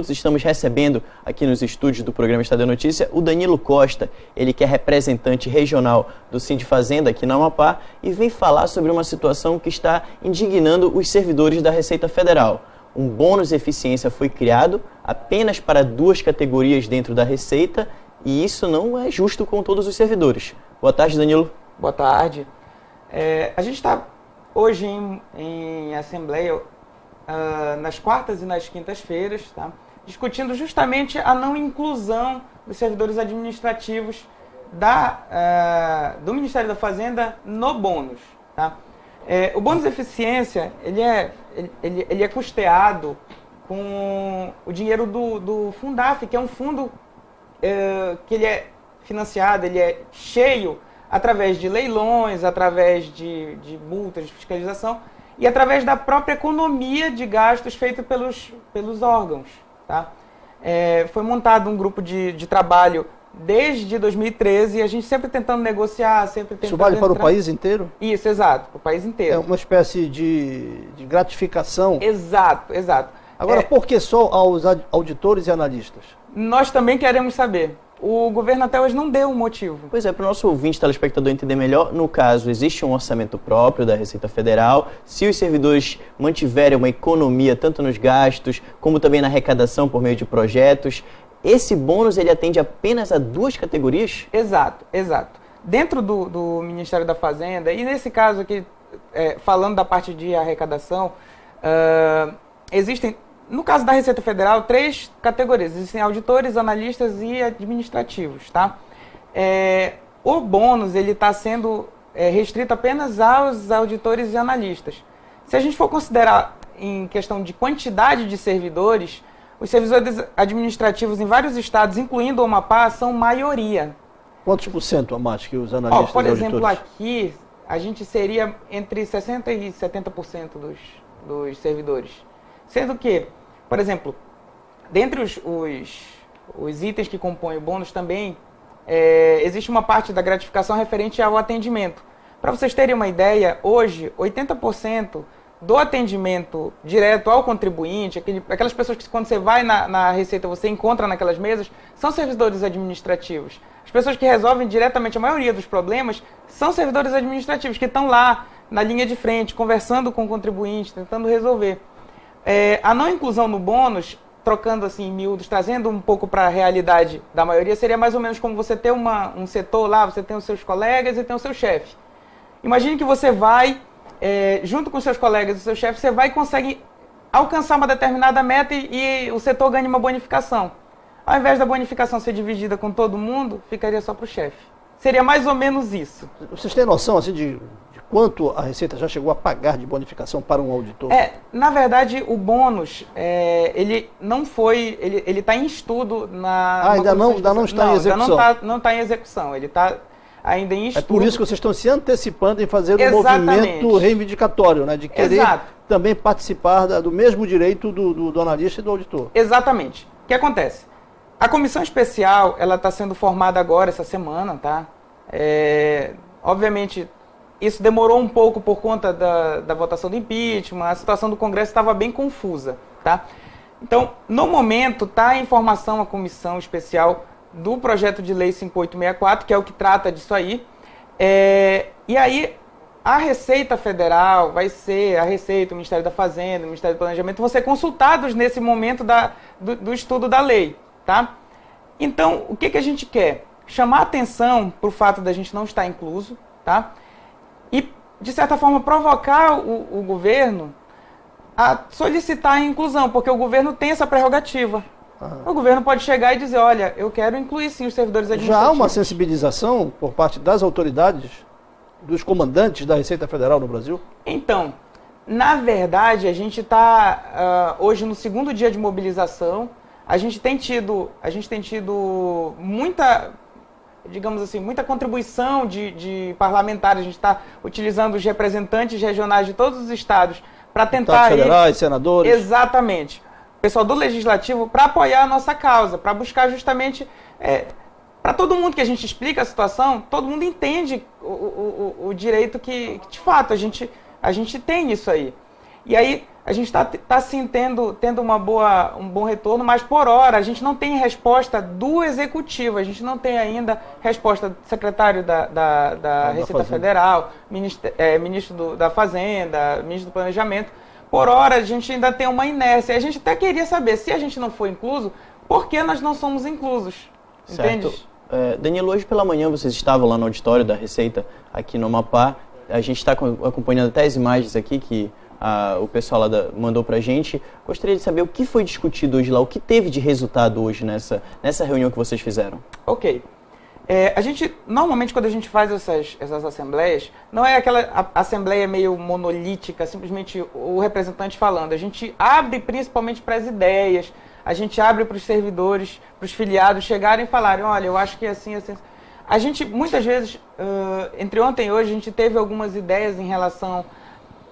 Estamos recebendo aqui nos estúdios do programa Estado Notícia o Danilo Costa, ele que é representante regional do Sindifazenda aqui na Amapá e vem falar sobre uma situação que está indignando os servidores da Receita Federal. Um bônus eficiência foi criado apenas para 2 categorias dentro da Receita e isso não é justo com todos os servidores. Boa tarde, Danilo. Boa tarde. A gente está hoje em assembleia nas quartas e nas quintas-feiras, tá? Discutindo justamente a não inclusão dos servidores administrativos do Ministério da Fazenda no bônus. Tá? O bônus de eficiência ele é custeado com o dinheiro do Fundaf, que é um fundo que ele é financiado, ele é cheio através de leilões, através de multas de fiscalização e através da própria economia de gastos feita pelos órgãos. Tá? Foi montado um grupo de trabalho desde 2013 e a gente sempre tentando negociar, sempre tentando... Isso vale para o país inteiro? Isso, exato, para o país inteiro. É uma espécie de gratificação? Exato, exato. Agora, por que só aos auditores e analistas? Nós também queremos saber. O governo até hoje não deu um motivo. Pois é, para o nosso ouvinte, telespectador entender melhor, no caso, existe um orçamento próprio da Receita Federal. Se os servidores mantiverem uma economia tanto nos gastos, como também na arrecadação por meio de projetos, esse bônus ele atende apenas a 2 categorias? Exato, exato. Dentro do Ministério da Fazenda, e nesse caso aqui, falando da parte de arrecadação, existem... No caso da Receita Federal, 3 categorias. Existem auditores, analistas e administrativos. Tá? O bônus está sendo restrito apenas aos auditores e analistas. Se a gente for considerar em questão de quantidade de servidores, os servidores administrativos em vários estados, incluindo o Amapá, são maioria. Quantos por cento a mais que os analistas por e auditores? exemplo, aqui, a gente seria entre 60% e 70% dos servidores. Sendo que, por exemplo, dentre os itens que compõem o bônus também, existe uma parte da gratificação referente ao atendimento. Para vocês terem uma ideia, hoje, 80% do atendimento direto ao contribuinte, aquelas pessoas que quando você vai na Receita você encontra naquelas mesas, são servidores administrativos. As pessoas que resolvem diretamente a maioria dos problemas são servidores administrativos, que estão lá na linha de frente, conversando com o contribuinte, tentando resolver. A não inclusão no bônus, trocando assim em miúdos, trazendo um pouco para a realidade da maioria, seria mais ou menos como você ter um setor lá, você tem os seus colegas e tem o seu chefe. Imagine que você vai, junto com os seus colegas e o seu chefe, você vai e consegue alcançar uma determinada meta e o setor ganha uma bonificação. Ao invés da bonificação ser dividida com todo mundo, ficaria só para o chefe. Seria mais ou menos isso. Vocês têm noção assim, de quanto a Receita já chegou a pagar de bonificação para um auditor? Na verdade, o bônus, ele não foi, ele está em estudo na... Ainda não está em execução? Não está em execução, ele está ainda em estudo. É por isso que vocês estão se antecipando em fazer um movimento reivindicatório, né? De querer também participar do mesmo direito do analista e do auditor. Exatamente. O que acontece? A comissão especial, ela está sendo formada agora, essa semana, tá? Obviamente... Isso demorou um pouco por conta da votação do impeachment, a situação do Congresso estava bem confusa. Tá? Então, no momento, está em formação a comissão especial do projeto de lei 5864, que é o que trata disso aí. E aí, a Receita Federal vai ser, a Receita, o Ministério da Fazenda, o Ministério do Planejamento, vão ser consultados nesse momento do estudo da lei. Tá? Então, o que a gente quer? Chamar atenção para o fato da gente não estar incluso, tá? E, de certa forma, provocar o governo a solicitar a inclusão, porque o governo tem essa prerrogativa. O governo pode chegar e dizer, olha, eu quero incluir sim os servidores administrativos. Já há uma sensibilização por parte das autoridades, dos comandantes da Receita Federal no Brasil? Então, na verdade, a gente está hoje no 2º dia de mobilização. A gente tem tido muita... digamos assim, muita contribuição de parlamentares. A gente está utilizando os representantes regionais de todos os estados para tentar... federais, senadores. Exatamente. O pessoal do Legislativo para apoiar a nossa causa, para buscar justamente... para todo mundo que a gente explica a situação, todo mundo entende o direito que, de fato, a gente tem isso aí. E aí a gente está sim tendo um bom retorno, mas por hora a gente não tem resposta do Executivo, a gente não tem ainda resposta do secretário da Receita Federal, ministro da Fazenda, ministro do Planejamento. Por hora a gente ainda tem uma inércia. A gente até queria saber, se a gente não for incluso, por que nós não somos inclusos? Entende? Danilo, hoje pela manhã vocês estavam lá no auditório da Receita, aqui no Amapá. A gente está acompanhando até as imagens aqui que o pessoal lá mandou pra gente. Gostaria de saber o que foi discutido hoje lá, o que teve de resultado hoje nessa reunião que vocês fizeram. Ok. Normalmente quando a gente faz essas assembleias, não é aquela assembleia meio monolítica, simplesmente o representante falando. A gente abre principalmente para as ideias, a gente abre para os servidores, para os filiados chegarem e falarem, olha, eu acho que é assim, assim. A gente, muitas vezes, entre ontem e hoje, a gente teve algumas ideias em relação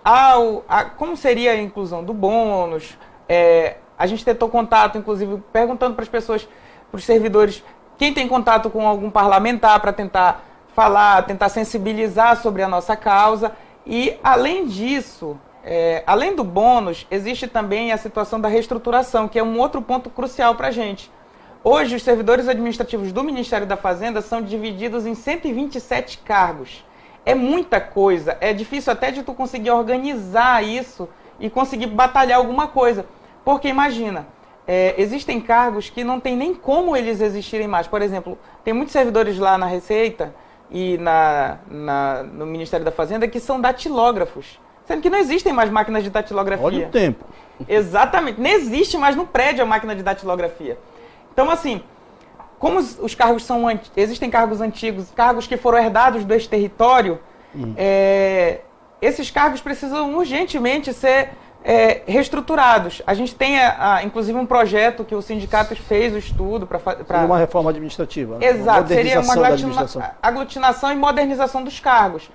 a como seria a inclusão do bônus. A gente tentou contato, inclusive, perguntando para as pessoas, para os servidores, quem tem contato com algum parlamentar para tentar falar, tentar sensibilizar sobre a nossa causa. E, além disso, além do bônus, existe também a situação da reestruturação, que é um outro ponto crucial para a gente. Hoje, os servidores administrativos do Ministério da Fazenda são divididos em 127 cargos. É muita coisa, é difícil até de tu conseguir organizar isso e conseguir batalhar alguma coisa. Porque imagina, existem cargos que não tem nem como eles existirem mais. Por exemplo, tem muitos servidores lá na Receita e no Ministério da Fazenda que são datilógrafos. Sendo que não existem mais máquinas de datilografia. Olha o tempo. Exatamente, não existe mais no prédio a máquina de datilografia. Então, assim, como os cargos existem cargos antigos, cargos que foram herdados do ex-território, esses cargos precisam urgentemente ser reestruturados. A gente tem, inclusive, um projeto que o sindicato fez o estudo para... Seria uma reforma administrativa. Né? Exato, seria uma aglutinação e modernização dos cargos.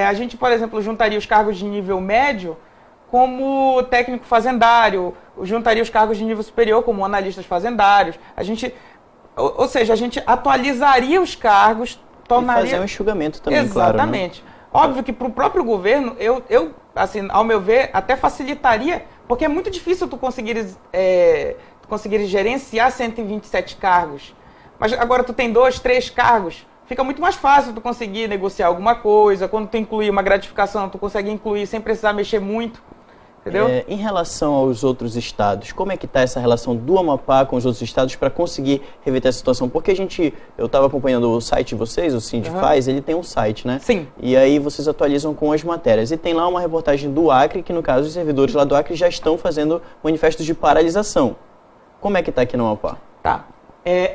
A gente, por exemplo, juntaria os cargos de nível médio como técnico fazendário, juntaria os cargos de nível superior como analistas fazendários. Ou seja, a gente atualizaria os cargos, tornaria... E fazer um enxugamento também, Exatamente. Claro, né? Óbvio que para o próprio governo, assim, ao meu ver, até facilitaria, porque é muito difícil tu conseguires gerenciar 127 cargos. Mas agora tu tem 2, 3 cargos, fica muito mais fácil tu conseguir negociar alguma coisa. Quando tu incluir uma gratificação, tu consegue incluir sem precisar mexer muito. Entendeu? Em relação aos outros estados, como é que está essa relação do Amapá com os outros estados para conseguir reverter a situação? Porque eu estava acompanhando o site de vocês, o Sindifaz, ele tem um site, né? Sim. E aí vocês atualizam com as matérias. E tem lá uma reportagem do Acre, que no caso os servidores lá do Acre já estão fazendo manifestos de paralisação. Como é que está aqui no Amapá? Tá.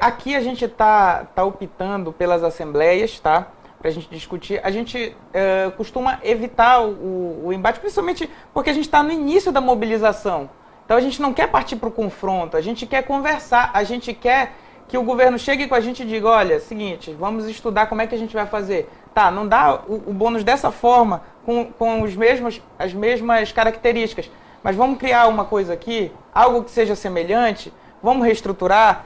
Aqui a gente está optando pelas assembleias, tá? Para a gente discutir. A gente costuma evitar o embate, principalmente porque a gente está no início da mobilização. Então a gente não quer partir para o confronto, a gente quer conversar, a gente quer que o governo chegue com a gente e diga, olha, seguinte, vamos estudar como é que a gente vai fazer. Tá, não dá o bônus dessa forma, com as mesmas características, mas vamos criar uma coisa aqui, algo que seja semelhante, vamos reestruturar.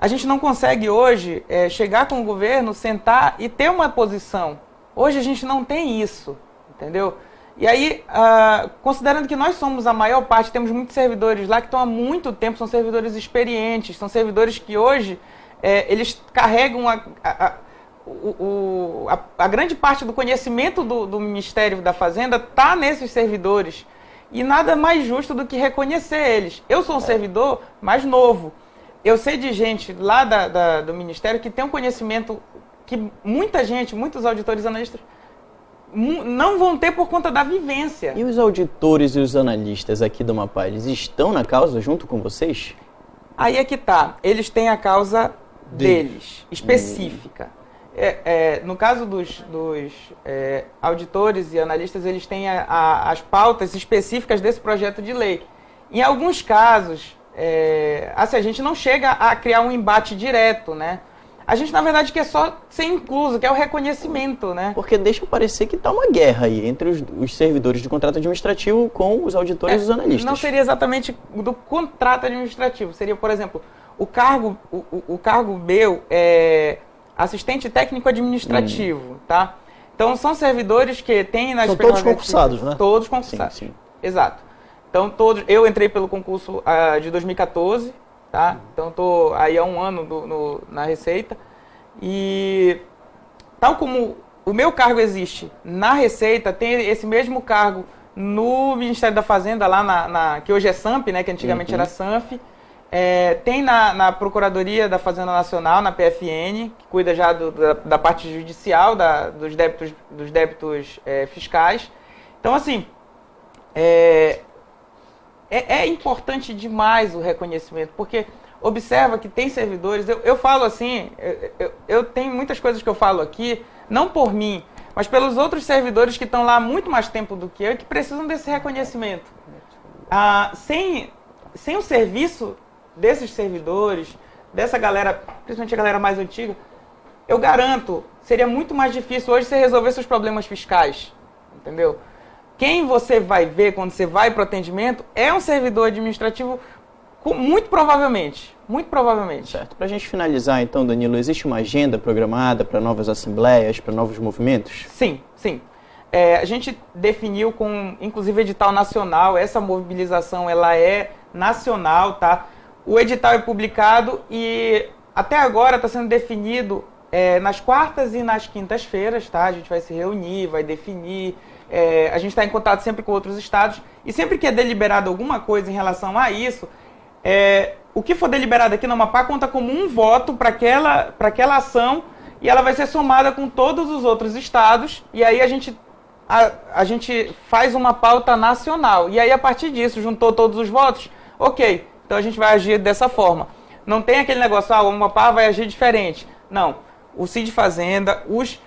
A gente não consegue hoje chegar com o governo, sentar e ter uma posição. Hoje a gente não tem isso, entendeu? E aí, considerando que nós somos a maior parte, temos muitos servidores lá que estão há muito tempo, são servidores experientes, são servidores que hoje eles carregam a grande parte do conhecimento do Ministério da Fazenda está nesses servidores. E nada mais justo do que reconhecer eles. Eu sou um servidor mais novo. Eu sei de gente lá do Ministério que tem um conhecimento que muita gente, muitos auditores e analistas não vão ter por conta da vivência. E os auditores e os analistas aqui do Amapá, eles estão na causa junto com vocês? Aí é que tá. Eles têm a causa deles, específica. No caso dos auditores e analistas, eles têm as pautas específicas desse projeto de lei. Em alguns casos... assim, a gente não chega a criar um embate direto, né? A gente, na verdade, quer só ser incluso, que é o reconhecimento, né? Porque deixa parecer que está uma guerra aí entre os servidores de contrato administrativo com os auditores e os analistas. Não seria exatamente do contrato administrativo. Seria, por exemplo, o cargo meu é assistente técnico administrativo, tá? Então, são servidores que têm... São todos concursados, né? Todos concursados. Sim. Exato. Então, eu entrei pelo concurso de 2014, tá? Então, estou aí há um ano na Receita. E tal como o meu cargo existe na Receita, tem esse mesmo cargo no Ministério da Fazenda, lá que hoje é SAMP, né, que antigamente era SANF. Tem na Procuradoria da Fazenda Nacional, na PFN, que cuida já da parte judicial, dos débitos fiscais. Então, assim, é importante demais o reconhecimento, porque observa que tem servidores, eu falo assim, eu tenho muitas coisas que eu falo aqui, não por mim, mas pelos outros servidores que estão lá há muito mais tempo do que eu e que precisam desse reconhecimento. Sem o serviço desses servidores, dessa galera, principalmente a galera mais antiga, eu garanto, seria muito mais difícil hoje você resolver seus problemas fiscais, entendeu? Quem você vai ver quando você vai para o atendimento é um servidor administrativo, muito provavelmente. Certo. Para a gente finalizar, então, Danilo, existe uma agenda programada para novas assembleias, para novos movimentos? Sim. A gente definiu com, inclusive, edital nacional. Essa mobilização ela é nacional, tá? O edital é publicado e até agora está sendo definido nas quartas e nas quintas-feiras, tá? A gente vai se reunir, vai definir. A gente está em contato sempre com outros estados e sempre que é deliberado alguma coisa em relação a isso, o que for deliberado aqui no Amapá conta como um voto para aquela ação e ela vai ser somada com todos os outros estados e aí a gente faz uma pauta nacional. E aí, a partir disso, juntou todos os votos, ok, então a gente vai agir dessa forma. Não tem aquele negócio, o Amapá vai agir diferente. Não, o Cid Fazenda, os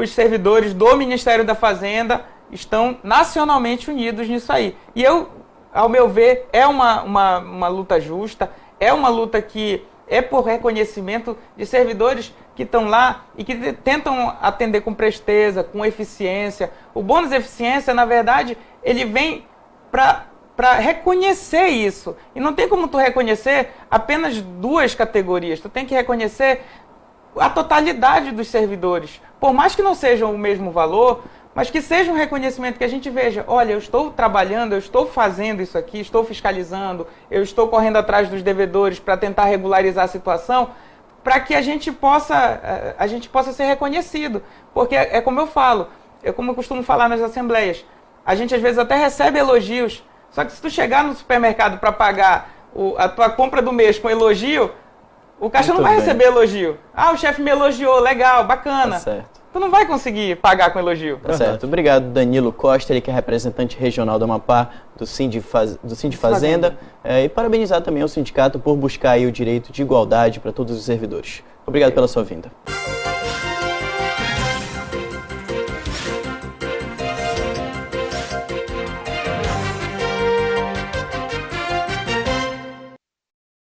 servidores do Ministério da Fazenda estão nacionalmente unidos nisso aí. E ao meu ver, é uma luta justa, é uma luta que é por reconhecimento de servidores que estão lá e que tentam atender com presteza, com eficiência. O bônus de eficiência, na verdade, ele vem para reconhecer isso. E não tem como tu reconhecer apenas duas categorias. Tu tem que reconhecer a totalidade dos servidores. Por mais que não sejam o mesmo valor, mas que seja um reconhecimento que a gente veja, olha, eu estou trabalhando, eu estou fazendo isso aqui, estou fiscalizando, eu estou correndo atrás dos devedores para tentar regularizar a situação, para que a gente possa ser reconhecido. Porque é como eu falo, como eu costumo falar nas assembleias, a gente às vezes até recebe elogios, só que se tu chegar no supermercado para pagar a tua compra do mês com elogio, o caixa não vai receber elogio. O chefe me elogiou, legal, bacana. Tá certo. Tu não vai conseguir pagar com elogio. Tá certo. Obrigado, Danilo Costa, ele que é representante regional do Amapá, do Sind Fazenda. E parabenizar também ao sindicato por buscar aí o direito de igualdade para todos os servidores. Obrigado pela sua vinda.